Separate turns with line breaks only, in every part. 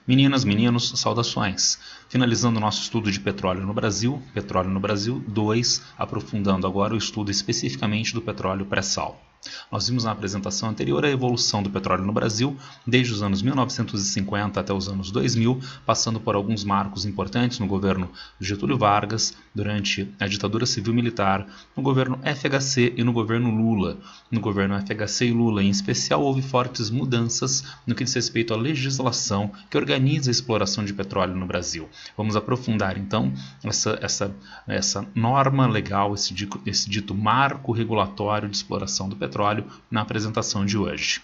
Meninas, meninos, saudações. Finalizando o nosso estudo de Petróleo no Brasil 2, aprofundando agora o estudo especificamente do petróleo pré-sal. Nós vimos na apresentação anterior a evolução do petróleo no Brasil, desde os anos 1950 até os anos 2000, passando por alguns marcos importantes no governo Getúlio Vargas, durante a ditadura civil-militar, no governo FHC e no governo Lula. No governo FHC e Lula, em especial, houve fortes mudanças no que diz respeito à legislação que organiza a exploração de petróleo no Brasil. Vamos aprofundar, então, essa norma legal, esse dito marco regulatório de exploração do petróleo na apresentação de hoje.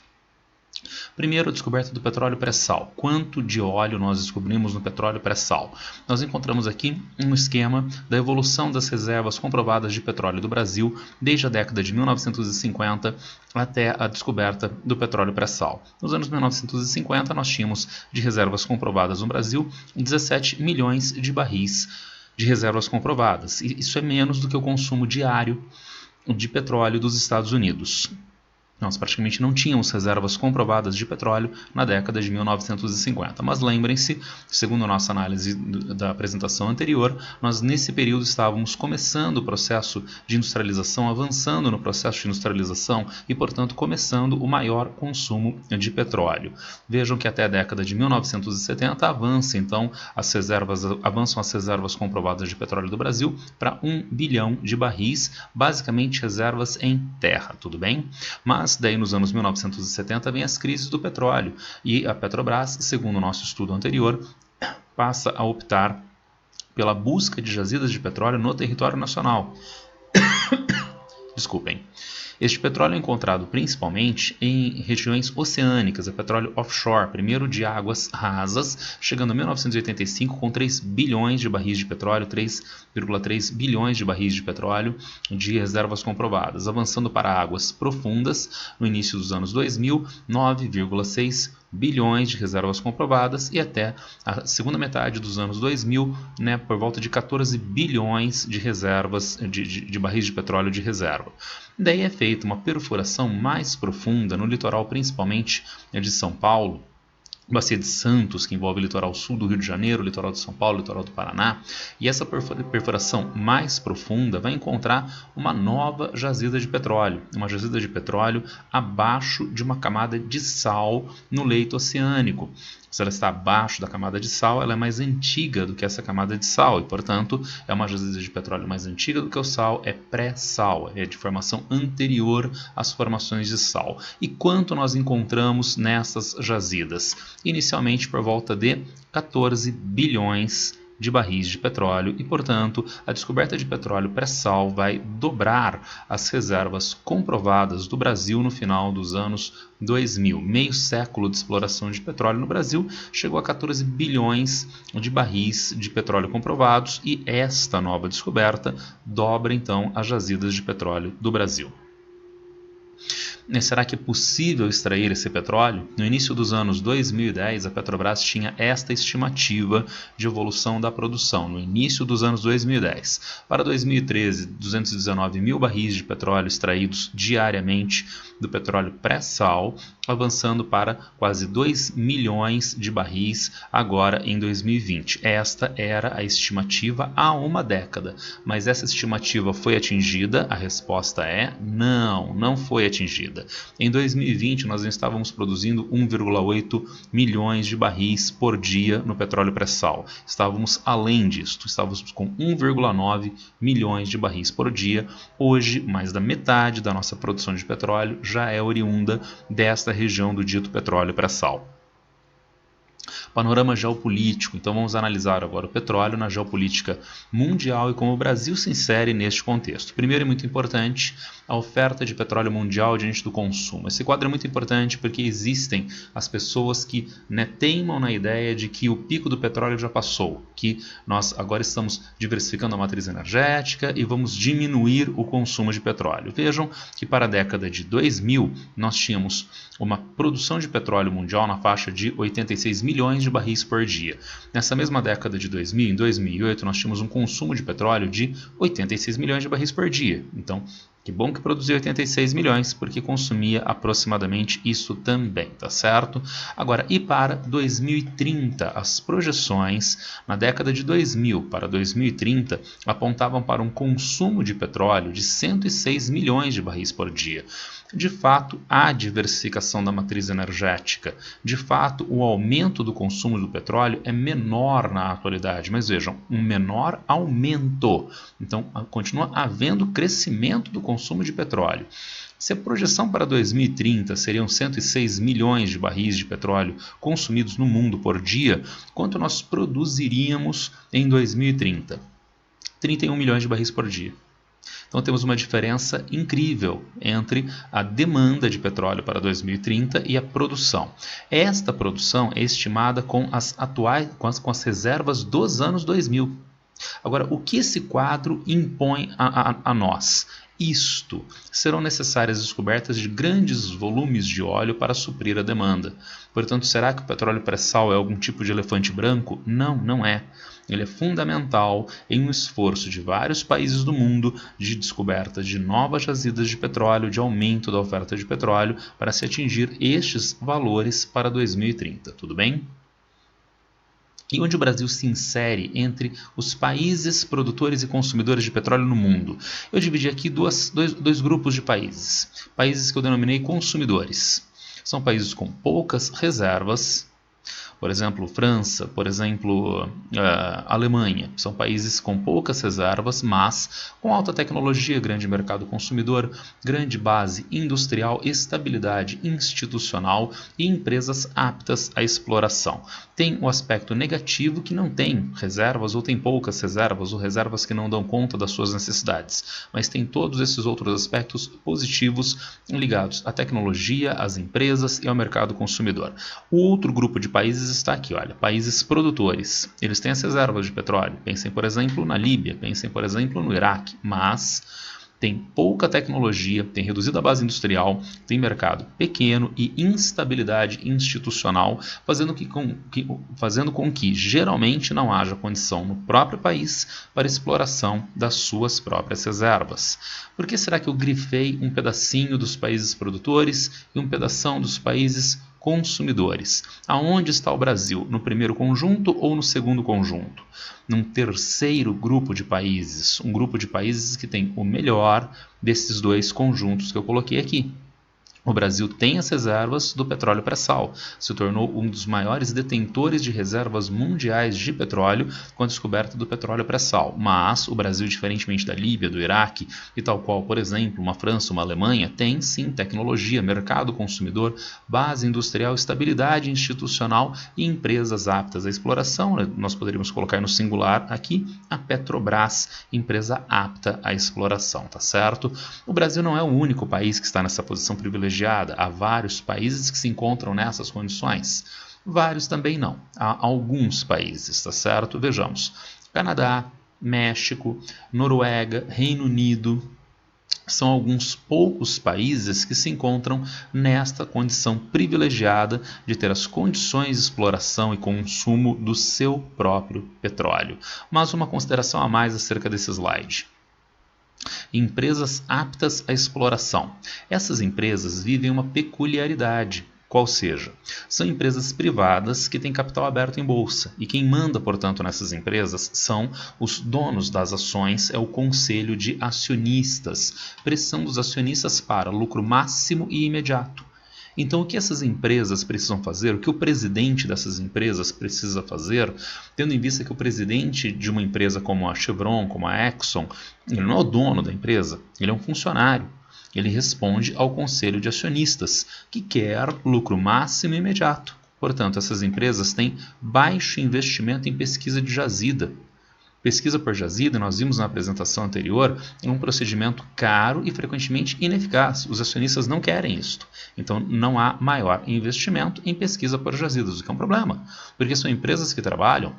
Primeiro, a descoberta do petróleo pré-sal. Quanto de óleo nós descobrimos no petróleo pré-sal? Nós encontramos aqui um esquema da evolução das reservas comprovadas de petróleo do Brasil desde a década de 1950 até a descoberta do petróleo pré-sal. Nos anos 1950, nós tínhamos de reservas comprovadas no Brasil 17 milhões de barris de reservas comprovadas. E isso é menos do que o consumo diário de petróleo dos Estados Unidos. Nós praticamente não tínhamos reservas comprovadas de petróleo na década de 1950. Mas lembrem-se, segundo a nossa análise da apresentação anterior, nós nesse período estávamos começando o processo de industrialização, avançando no processo de industrialização e, portanto, começando o maior consumo de petróleo. Vejam que até a década de 1970 avançam as reservas comprovadas de petróleo do Brasil para 1 bilhão de barris, basicamente reservas em terra, tudo bem? Mas daí nos anos 1970 vem as crises do petróleo e a Petrobras, segundo o nosso estudo anterior, passa a optar pela busca de jazidas de petróleo no território nacional. Desculpem. Este petróleo é encontrado principalmente em regiões oceânicas, é petróleo offshore, primeiro de águas rasas, chegando a 1985 com 3 bilhões de barris de petróleo, 3,3 bilhões de barris de petróleo de reservas comprovadas, avançando para águas profundas no início dos anos 2000, 9,6 bilhões de reservas comprovadas e até a segunda metade dos anos 2000, por volta de 14 bilhões de reservas de barris de petróleo de reserva. Daí é feita uma perfuração mais profunda no litoral, principalmente de São Paulo, Bacia de Santos, que envolve o litoral sul do Rio de Janeiro, o litoral de São Paulo, o litoral do Paraná, e essa perfuração mais profunda vai encontrar uma nova jazida de petróleo, uma jazida de petróleo abaixo de uma camada de sal no leito oceânico. Se ela está abaixo da camada de sal, ela é mais antiga do que essa camada de sal e, portanto, é uma jazida de petróleo mais antiga do que o sal, é pré-sal, é de formação anterior às formações de sal. E quanto nós encontramos nessas jazidas? Inicialmente por volta de 14 bilhões de barris de petróleo e, portanto, a descoberta de petróleo pré-sal vai dobrar as reservas comprovadas do Brasil no final dos anos 2000. Meio século de exploração de petróleo no Brasil chegou a 14 bilhões de barris de petróleo comprovados e esta nova descoberta dobra, então, as jazidas de petróleo do Brasil. Será que é possível extrair esse petróleo? No início dos anos 2010, a Petrobras tinha esta estimativa de evolução da produção, no início dos anos 2010. Para 2013, 219 mil barris de petróleo extraídos diariamente do petróleo pré-sal, avançando para quase 2 milhões de barris agora em 2020. Esta era a estimativa há uma década, mas essa estimativa foi atingida? A resposta é não, não foi atingida. Em 2020, nós estávamos produzindo 1,8 milhões de barris por dia no petróleo pré-sal. Estávamos além disso, estávamos com 1,9 milhões de barris por dia. Hoje, mais da metade da nossa produção de petróleo já é oriunda desta região do dito petróleo pré-sal. Panorama geopolítico. Então vamos analisar agora o petróleo na geopolítica mundial e como o Brasil se insere neste contexto. Primeiro, é muito importante a oferta de petróleo mundial diante do consumo. Esse quadro é muito importante porque existem as pessoas que teimam na ideia de que o pico do petróleo já passou, que nós agora estamos diversificando a matriz energética e vamos diminuir o consumo de petróleo. Vejam que para a década de 2000 nós tínhamos uma produção de petróleo mundial na faixa de 86 milhões de barris por dia. Nessa mesma década de 2000, em 2008, nós tínhamos um consumo de petróleo de 86 milhões de barris por dia. Então, Que bom que produziu 86 milhões, porque consumia aproximadamente isso também, tá certo? Agora, e para 2030, as projeções na década de 2000 para 2030 apontavam para um consumo de petróleo de 106 milhões de barris por dia. De fato, há diversificação da matriz energética. De fato, o aumento do consumo do petróleo é menor na atualidade, mas vejam, um menor aumento. Então, continua havendo crescimento do consumo de petróleo. Se a projeção para 2030 seriam 106 milhões de barris de petróleo consumidos no mundo por dia, quanto nós produziríamos em 2030? 31 milhões de barris por dia. Então temos uma diferença incrível entre a demanda de petróleo para 2030 e a produção. Esta produção é estimada com as reservas dos anos 2000. Agora, o que esse quadro impõe a nós? Isto: serão necessárias descobertas de grandes volumes de óleo para suprir a demanda. Portanto, será que o petróleo pré-sal é algum tipo de elefante branco? Não, não é. Ele é fundamental em um esforço de vários países do mundo de descoberta de novas jazidas de petróleo, de aumento da oferta de petróleo, para se atingir estes valores para 2030. Tudo bem? E onde o Brasil se insere entre os países produtores e consumidores de petróleo no mundo? Eu dividi aqui dois grupos de países. Países que eu denominei consumidores. São países com poucas reservas. Por exemplo, França, por exemplo, Alemanha. São países com poucas reservas, mas com alta tecnologia, grande mercado consumidor, grande base industrial, estabilidade institucional e empresas aptas à exploração. Tem o aspecto negativo, que não tem reservas ou tem poucas reservas ou reservas que não dão conta das suas necessidades, mas tem todos esses outros aspectos positivos ligados à tecnologia, às empresas e ao mercado consumidor. O outro grupo de países está aqui, olha, países produtores. Eles têm as reservas de petróleo. Pensem, por exemplo, na Líbia, pensem, por exemplo, no Iraque, mas tem pouca tecnologia, tem reduzida a base industrial, tem mercado pequeno e instabilidade institucional, fazendo com que geralmente não haja condição no próprio país para exploração das suas próprias reservas. Por que será que eu grifei um pedacinho dos países produtores e um pedação dos países consumidores? Aonde está o Brasil? No primeiro conjunto ou no segundo conjunto? Num terceiro grupo de países, um grupo de países que tem o melhor desses dois conjuntos que eu coloquei aqui. O Brasil tem as reservas do petróleo pré-sal, se tornou um dos maiores detentores de reservas mundiais de petróleo com a descoberta do petróleo pré-sal. Mas o Brasil, diferentemente da Líbia, do Iraque e tal qual, por exemplo, uma França, uma Alemanha, tem sim tecnologia, mercado consumidor, base industrial, estabilidade institucional e empresas aptas à exploração. Nós poderíamos colocar no singular aqui a Petrobras, empresa apta à exploração, tá certo? O Brasil não é o único país que está nessa posição privilegiada. Há vários países que se encontram nessas condições. Vários também não. Há alguns países, tá certo? Vejamos. Canadá, México, Noruega, Reino Unido. São alguns poucos países que se encontram nesta condição privilegiada de ter as condições de exploração e consumo do seu próprio petróleo. Mas uma consideração a mais acerca desse slide. Empresas aptas à exploração. Essas empresas vivem uma peculiaridade, qual seja, são empresas privadas que têm capital aberto em bolsa, e quem manda, portanto, nessas empresas são os donos das ações, é o conselho de acionistas, pressão dos acionistas para lucro máximo e imediato. Então, o que essas empresas precisam fazer, o que o presidente dessas empresas precisa fazer, tendo em vista que o presidente de uma empresa como a Chevron, como a Exxon, ele não é o dono da empresa, ele é um funcionário. Ele responde ao conselho de acionistas, que quer lucro máximo e imediato. Portanto, essas empresas têm baixo investimento em pesquisa de jazida. Pesquisa por jazida, nós vimos na apresentação anterior, é um procedimento caro e frequentemente ineficaz. Os acionistas não querem isto. Então, não há maior investimento em pesquisa por jazidas, o que é um problema, porque são empresas que trabalham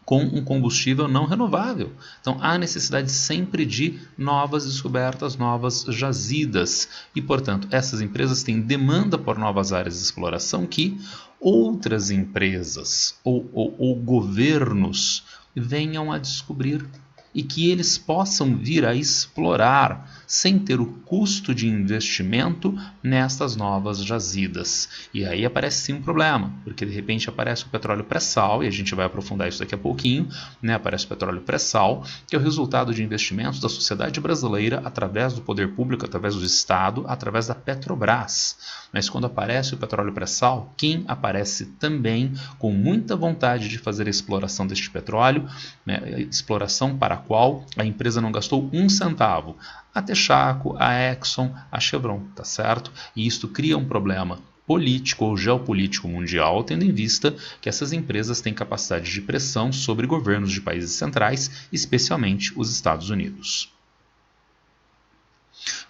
com um combustível não renovável. Então, há necessidade sempre de novas descobertas, novas jazidas. E, portanto, essas empresas têm demanda por novas áreas de exploração que outras empresas ou governos venham a descobrir. e que eles possam vir a explorar sem ter o custo de investimento nestas novas jazidas. E aí aparece sim um problema, porque de repente aparece o petróleo pré-sal, e a gente vai aprofundar isso daqui a pouquinho, né? Aparece o petróleo pré-sal, que é o resultado de investimentos da sociedade brasileira através do poder público, através do Estado, através da Petrobras. Mas quando aparece o petróleo pré-sal, quem aparece também com muita vontade de fazer a exploração deste petróleo, né? Exploração para a qual a empresa não gastou um centavo, a Texaco, a Exxon, a Chevron, tá certo? E isto cria um problema político ou geopolítico mundial, tendo em vista que essas empresas têm capacidade de pressão sobre governos de países centrais, especialmente os Estados Unidos.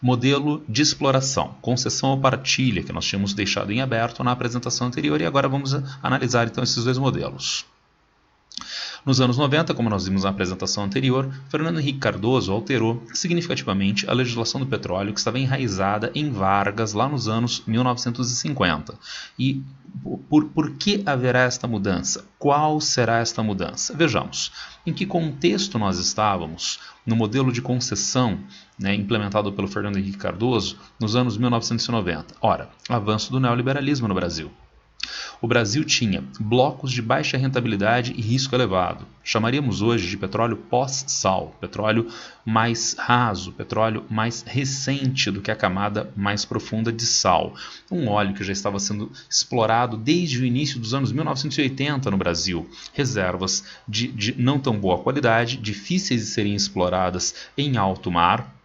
Modelo de exploração, concessão ou partilha, que nós tínhamos deixado em aberto na apresentação anterior, e agora vamos analisar então esses dois modelos. Nos anos 90, como nós vimos na apresentação anterior, Fernando Henrique Cardoso alterou significativamente a legislação do petróleo que estava enraizada em Vargas lá nos anos 1950. E por que haverá esta mudança? Qual será esta mudança? Vejamos, em que contexto nós estávamos no modelo de concessão, né, implementado pelo Fernando Henrique Cardoso nos anos 1990. Ora, avanço do neoliberalismo no Brasil. O Brasil tinha blocos de baixa rentabilidade e risco elevado. Chamaríamos hoje de petróleo pós-sal, petróleo mais raso, petróleo mais recente do que a camada mais profunda de sal. Um óleo que já estava sendo explorado desde o início dos anos 1980 no Brasil. Reservas de não tão boa qualidade, difíceis de serem exploradas em alto mar,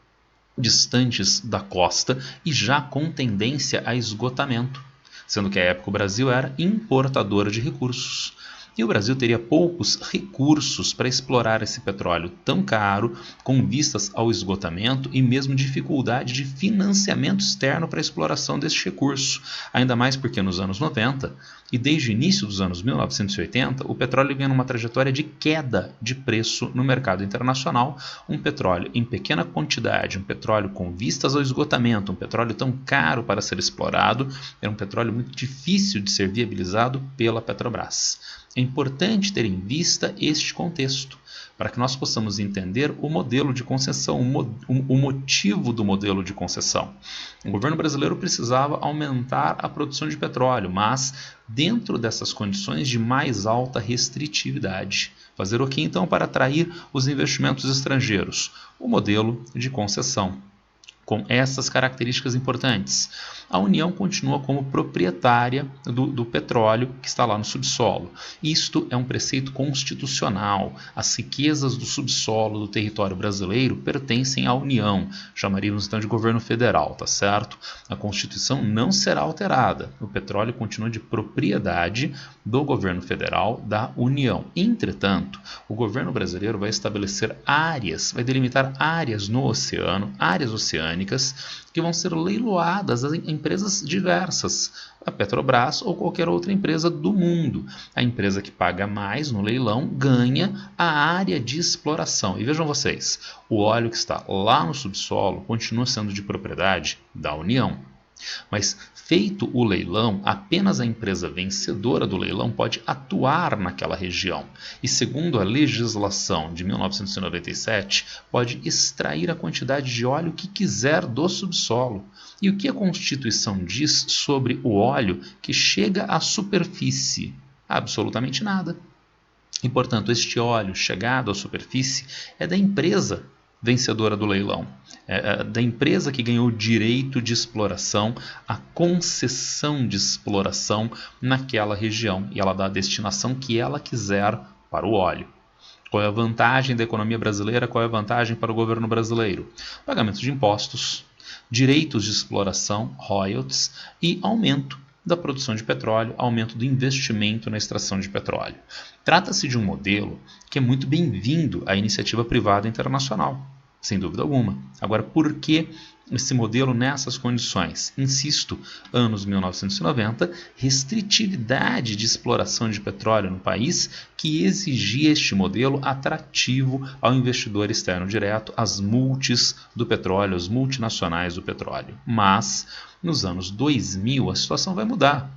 distantes da costa e já com tendência a esgotamento, sendo que à época o Brasil era importador de recursos. E o Brasil teria poucos recursos para explorar esse petróleo tão caro, com vistas ao esgotamento e mesmo dificuldade de financiamento externo para a exploração deste recurso. Ainda mais porque nos anos 90 e desde o início dos anos 1980, o petróleo vinha numa trajetória de queda de preço no mercado internacional. Um petróleo em pequena quantidade, um petróleo com vistas ao esgotamento, um petróleo tão caro para ser explorado, era um petróleo muito difícil de ser viabilizado pela Petrobras. É importante ter em vista este contexto, para que nós possamos entender o modelo de concessão, o motivo do modelo de concessão. O governo brasileiro precisava aumentar a produção de petróleo, mas dentro dessas condições de mais alta restritividade. Fazer o que então para atrair os investimentos estrangeiros? O modelo de concessão, com essas características importantes. A União continua como proprietária do petróleo que está lá no subsolo. Isto é um preceito constitucional. As riquezas do subsolo do território brasileiro pertencem à União. Chamaríamos então de governo federal, tá certo? A Constituição não será alterada. O petróleo continua de propriedade do governo federal, da União. Entretanto, o governo brasileiro vai estabelecer áreas, vai delimitar áreas no oceano, áreas oceânicas, que vão ser leiloadas a empresas diversas, a Petrobras ou qualquer outra empresa do mundo. A empresa que paga mais no leilão ganha a área de exploração. E vejam vocês, o óleo que está lá no subsolo continua sendo de propriedade da União. Mas feito o leilão, apenas a empresa vencedora do leilão pode atuar naquela região e, segundo a legislação de 1997, pode extrair a quantidade de óleo que quiser do subsolo. E o que a Constituição diz sobre o óleo que chega à superfície? Absolutamente nada. E, portanto, este óleo chegado à superfície é da empresa vencedora do leilão, da empresa que ganhou o direito de exploração, a concessão de exploração naquela região, e ela dá a destinação que ela quiser para o óleo. Qual é a vantagem da economia brasileira? Qual é a vantagem para o governo brasileiro? Pagamento de impostos, direitos de exploração, royalties e aumento da produção de petróleo, aumento do investimento na extração de petróleo. Trata-se de um modelo que é muito bem-vindo à iniciativa privada internacional, sem dúvida alguma. Agora, por que esse modelo nessas condições? Insisto, anos 1990, restritividade de exploração de petróleo no país que exigia este modelo atrativo ao investidor externo direto, às multis do petróleo, às multinacionais do petróleo. Mas nos anos 2000 a situação vai mudar.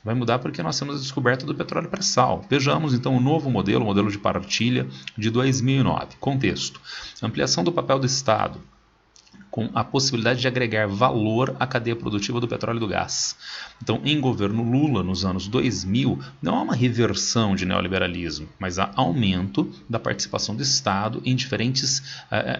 Vai mudar porque nós temos a descoberta do petróleo pré-sal. Vejamos então o novo modelo, o modelo de partilha de 2009. Contexto: ampliação do papel do Estado, com a possibilidade de agregar valor à cadeia produtiva do petróleo e do gás. Então, em governo Lula, nos anos 2000, não há uma reversão de neoliberalismo, mas há aumento da participação do Estado em diferentes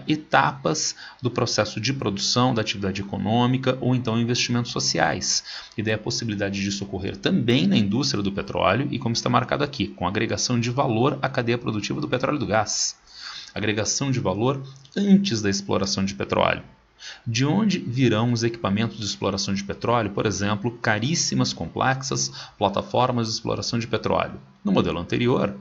etapas do processo de produção, da atividade econômica ou então investimentos sociais. E daí a possibilidade disso ocorrer também na indústria do petróleo e como está marcado aqui, com agregação de valor à cadeia produtiva do petróleo e do gás. Agregação de valor antes da exploração de petróleo. De onde virão os equipamentos de exploração de petróleo, por exemplo, caríssimas, complexas plataformas de exploração de petróleo? No modelo anterior,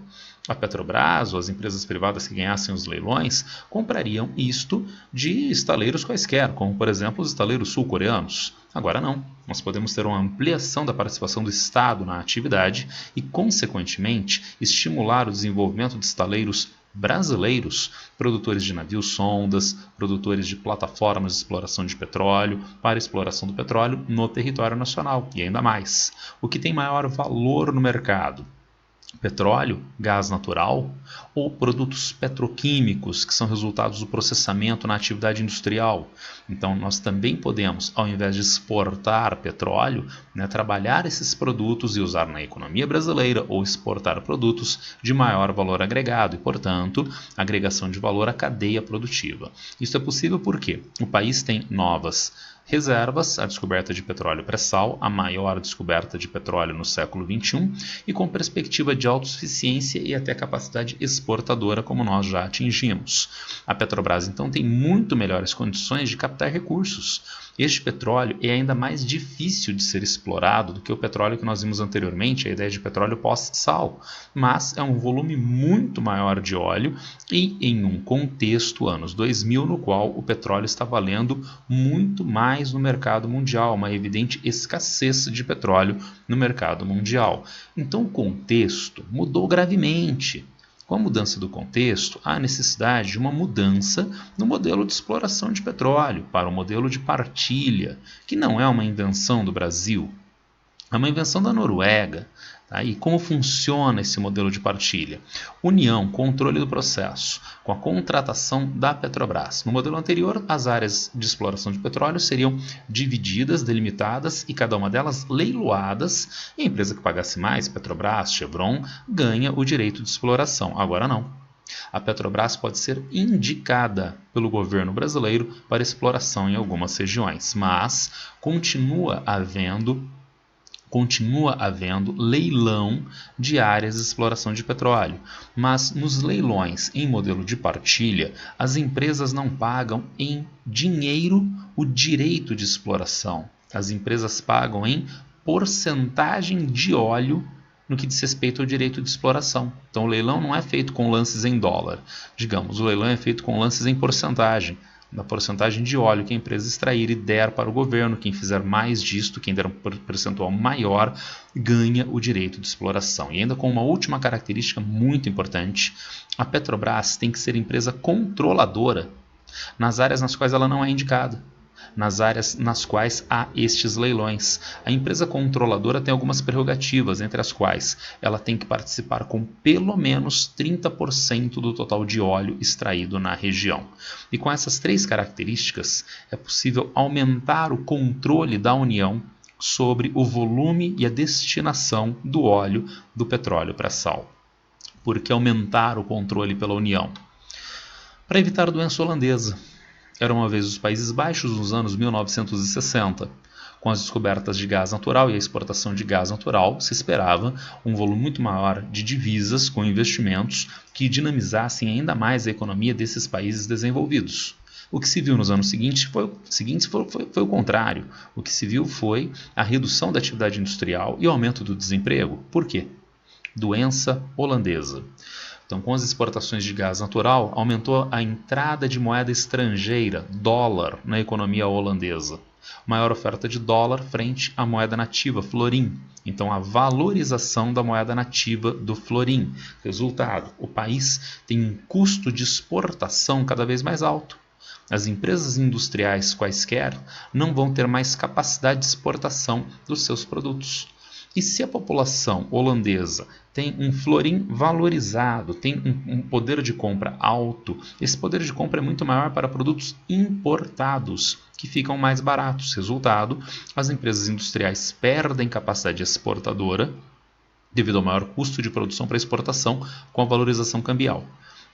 a Petrobras ou as empresas privadas que ganhassem os leilões comprariam isto de estaleiros quaisquer, como por exemplo os estaleiros sul-coreanos. Agora não, nós podemos ter uma ampliação da participação do Estado na atividade e, consequentemente, estimular o desenvolvimento de estaleiros brasileiros, produtores de navios sondas, produtores de plataformas de exploração de petróleo, para exploração do petróleo no território nacional e ainda mais. O que tem maior valor no mercado? Petróleo, gás natural ou produtos petroquímicos que são resultados do processamento na atividade industrial. Então nós também podemos, ao invés de exportar petróleo, trabalhar esses produtos e usar na economia brasileira ou exportar produtos de maior valor agregado e, portanto, agregação de valor à cadeia produtiva. Isso é possível porque o país tem novas reservas, a descoberta de petróleo pré-sal, a maior descoberta de petróleo no século XXI, e com perspectiva de autossuficiência e até capacidade exportadora, como nós já atingimos. A Petrobras, então, tem muito melhores condições de captar recursos. Este petróleo é ainda mais difícil de ser explorado do que o petróleo que nós vimos anteriormente, a ideia de petróleo pós-sal, mas é um volume muito maior de óleo e em um contexto, anos 2000, no qual o petróleo está valendo muito mais no mercado mundial, uma evidente escassez de petróleo no mercado mundial. Então o contexto mudou gravemente. Com a mudança do contexto, há necessidade de uma mudança no modelo de exploração de petróleo para o modelo de partilha, que não é uma invenção do Brasil, é uma invenção da Noruega. Tá? E como funciona esse modelo de partilha? União, controle do processo, com a contratação da Petrobras. No modelo anterior, as áreas de exploração de petróleo seriam divididas, delimitadas e cada uma delas leiloadas. E a empresa que pagasse mais, Petrobras, Chevron, ganha o direito de exploração. Agora não. A Petrobras pode ser indicada pelo governo brasileiro para exploração em algumas regiões, mas continua havendo leilão de áreas de exploração de petróleo. Mas nos leilões em modelo de partilha, as empresas não pagam em dinheiro o direito de exploração. As empresas pagam em porcentagem de óleo no que diz respeito ao direito de exploração. Então o leilão não é feito com lances em dólar. Digamos, o leilão é feito com lances em porcentagem. Da porcentagem de óleo que a empresa extrair e der para o governo. Quem fizer mais disto, quem der um percentual maior, ganha o direito de exploração. E ainda com uma última característica muito importante, a Petrobras tem que ser empresa controladora nas áreas nas quais ela não é indicada, nas áreas nas quais há estes leilões. A empresa controladora tem algumas prerrogativas, entre as quais ela tem que participar com pelo menos 30% do total de óleo extraído na região. E com essas três características, é possível aumentar o controle da União sobre o volume e a destinação do óleo do petróleo pré-sal. Por que aumentar o controle pela União? Para evitar a doença holandesa. Era uma vez os Países Baixos nos anos 1960. Com as descobertas de gás natural e a exportação de gás natural, se esperava um volume muito maior de divisas com investimentos que dinamizassem ainda mais a economia desses países desenvolvidos. O que se viu nos anos seguintes foi o contrário. O que se viu foi a redução da atividade industrial e o aumento do desemprego. Por quê? Doença holandesa. Então, com as exportações de gás natural, aumentou a entrada de moeda estrangeira, dólar, na economia holandesa. Maior oferta de dólar frente à moeda nativa, florim. Então, a valorização da moeda nativa do florim. Resultado, o país tem um custo de exportação cada vez mais alto. As empresas industriais quaisquer não vão ter mais capacidade de exportação dos seus produtos. E se a população holandesa tem um florim valorizado, tem um poder de compra alto, esse poder de compra é muito maior para produtos importados, que ficam mais baratos. Resultado, as empresas industriais perdem capacidade exportadora devido ao maior custo de produção para exportação com a valorização cambial.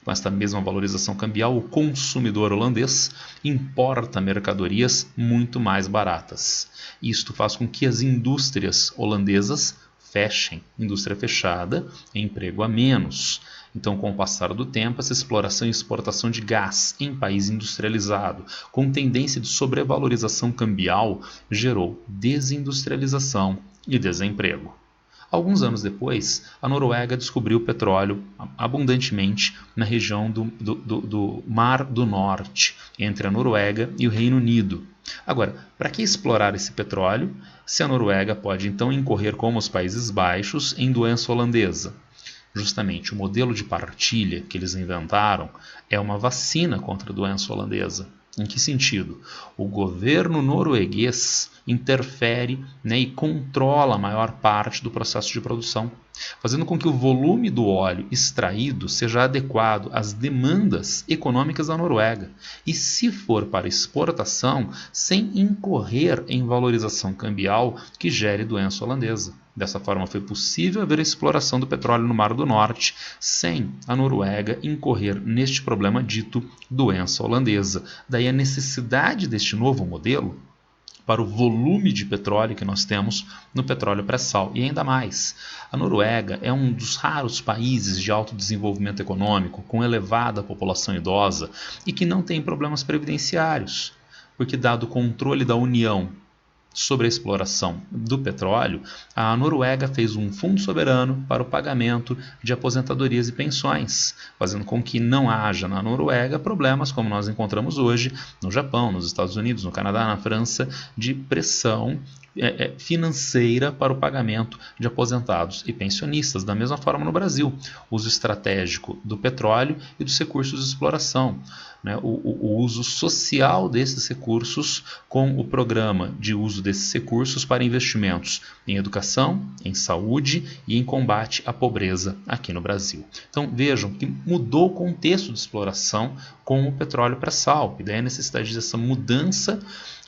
Com esta mesma valorização cambial, o consumidor holandês importa mercadorias muito mais baratas. Isto faz com que as indústrias holandesas fechem. Indústria fechada, emprego a menos. Então, com o passar do tempo, essa exploração e exportação de gás em país industrializado, com tendência de sobrevalorização cambial, gerou desindustrialização e desemprego. Alguns anos depois, a Noruega descobriu petróleo abundantemente na região do Mar do Norte, entre a Noruega e o Reino Unido. Agora, para que explorar esse petróleo, se a Noruega pode então incorrer como os Países Baixos em doença holandesa? Justamente o modelo de partilha que eles inventaram é uma vacina contra a doença holandesa. Em que sentido? O governo norueguês interfere, e controla a maior parte do processo de produção, fazendo com que o volume do óleo extraído seja adequado às demandas econômicas da Noruega e, se for para exportação, sem incorrer em valorização cambial que gere doença holandesa. Dessa forma, foi possível haver a exploração do petróleo no Mar do Norte sem a Noruega incorrer neste problema dito doença holandesa. Daí a necessidade deste novo modelo para o volume de petróleo que nós temos no petróleo pré-sal. E ainda mais, a Noruega é um dos raros países de alto desenvolvimento econômico, com elevada população idosa e que não tem problemas previdenciários, porque dado o controle da União sobre a exploração do petróleo, a Noruega fez um fundo soberano para o pagamento de aposentadorias e pensões, fazendo com que não haja na Noruega problemas como nós encontramos hoje no Japão, nos Estados Unidos, no Canadá, na França, de pressão financeira para o pagamento de aposentados e pensionistas. Da mesma forma no Brasil, uso estratégico do petróleo e dos recursos de exploração, o uso social desses recursos com o programa de uso desses recursos para investimentos em educação, em saúde e em combate à pobreza aqui no Brasil. Então vejam que mudou o contexto de exploração com o petróleo pré-sal, e daí a necessidade dessa mudança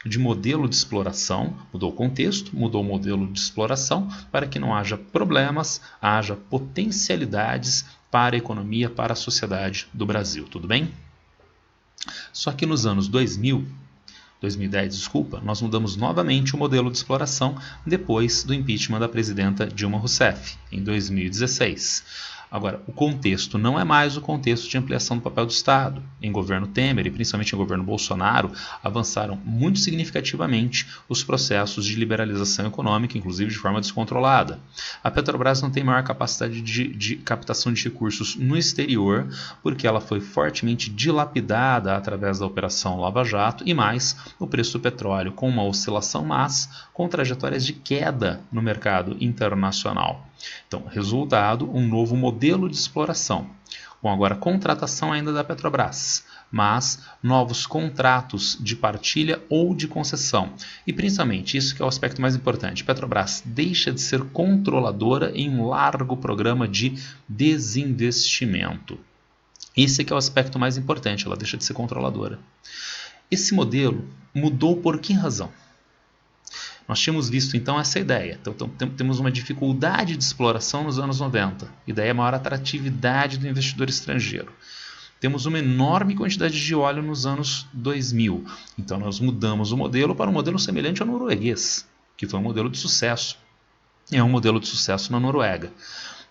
de modelo de exploração, mudou o contexto, mudou o modelo de exploração para que não haja problemas, haja potencialidades para a economia, para a sociedade do Brasil, tudo bem? Só que nos anos 2010, nós mudamos novamente o modelo de exploração depois do impeachment da presidenta Dilma Rousseff, em 2016. Agora, o contexto não é mais o contexto de ampliação do papel do Estado. Em governo Temer e principalmente em governo Bolsonaro, avançaram muito significativamente os processos de liberalização econômica, inclusive de forma descontrolada. A Petrobras não tem maior capacidade de captação de recursos no exterior, porque ela foi fortemente dilapidada através da Operação Lava Jato, e mais, o preço do petróleo com uma oscilação, mas com trajetórias de queda no mercado internacional. Então, resultado, um novo modelo de exploração, com agora contratação ainda da Petrobras, mas novos contratos de partilha ou de concessão. E principalmente, isso que é o aspecto mais importante, Petrobras deixa de ser controladora em um largo programa de desinvestimento. Esse que é o aspecto mais importante, ela deixa de ser controladora. Esse modelo mudou por que razão? Nós tínhamos visto então essa ideia. Então, temos uma dificuldade de exploração nos anos 90. Ideia é maior atratividade do investidor estrangeiro. Temos uma enorme quantidade de óleo nos anos 2000. Então nós mudamos o modelo para um modelo semelhante ao norueguês, que foi um modelo de sucesso. É um modelo de sucesso na Noruega.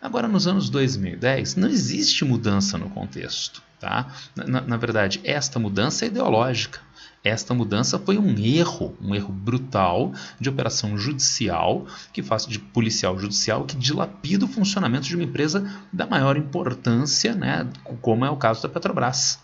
Agora, nos anos 2010, não existe mudança no contexto. Tá? Na verdade, esta mudança é ideológica. Esta mudança foi um erro brutal de operação judicial, de policial judicial, que dilapida o funcionamento de uma empresa da maior importância, como é o caso da Petrobras.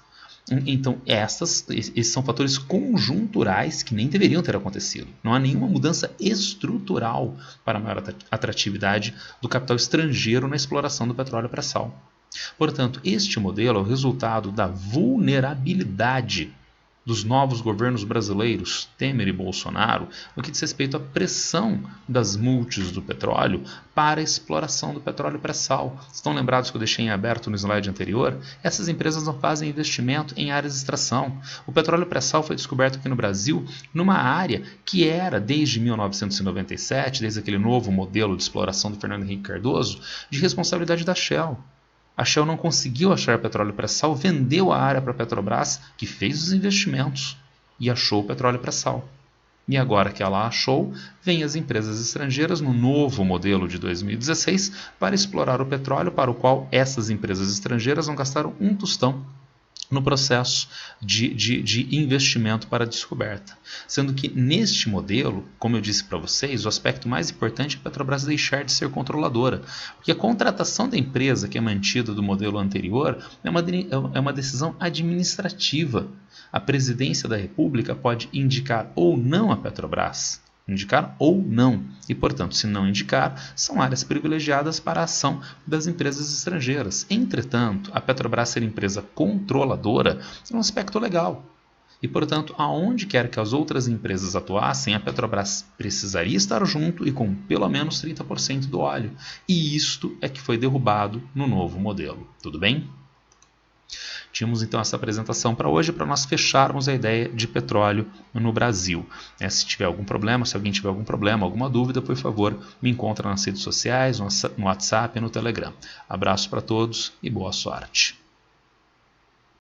Então, esses são fatores conjunturais que nem deveriam ter acontecido. Não há nenhuma mudança estrutural para a maior atratividade do capital estrangeiro na exploração do petróleo pré-sal. Portanto, este modelo é o resultado da vulnerabilidade dos novos governos brasileiros, Temer e Bolsonaro, no que diz respeito à pressão das multis do petróleo para a exploração do petróleo pré-sal. Estão lembrados que eu deixei em aberto no slide anterior? Essas empresas não fazem investimento em áreas de extração. O petróleo pré-sal foi descoberto aqui no Brasil numa área que era, desde 1997, desde aquele novo modelo de exploração do Fernando Henrique Cardoso, de responsabilidade da Shell. A Shell não conseguiu achar petróleo pré-sal, vendeu a área para a Petrobras, que fez os investimentos e achou o petróleo pré-sal. E agora que ela achou, vêm as empresas estrangeiras no novo modelo de 2016 para explorar o petróleo, para o qual essas empresas estrangeiras não gastaram um tostão no processo de investimento para a descoberta. Sendo que neste modelo, como eu disse para vocês, o aspecto mais importante é a Petrobras deixar de ser controladora. Porque a contratação da empresa que é mantida do modelo anterior é uma decisão administrativa. A presidência da República pode indicar ou não a Petrobras. Indicar ou não. E, portanto, se não indicar, são áreas privilegiadas para a ação das empresas estrangeiras. Entretanto, a Petrobras ser empresa controladora é um aspecto legal. E, portanto, aonde quer que as outras empresas atuassem, a Petrobras precisaria estar junto e com pelo menos 30% do óleo. E isto é que foi derrubado no novo modelo. Tudo bem? Tínhamos então essa apresentação para hoje, para nós fecharmos a ideia de petróleo no Brasil. Se tiver algum problema, se alguém tiver algum problema, alguma dúvida, por favor, me encontra nas redes sociais, no WhatsApp e no Telegram. Abraço para todos e boa sorte.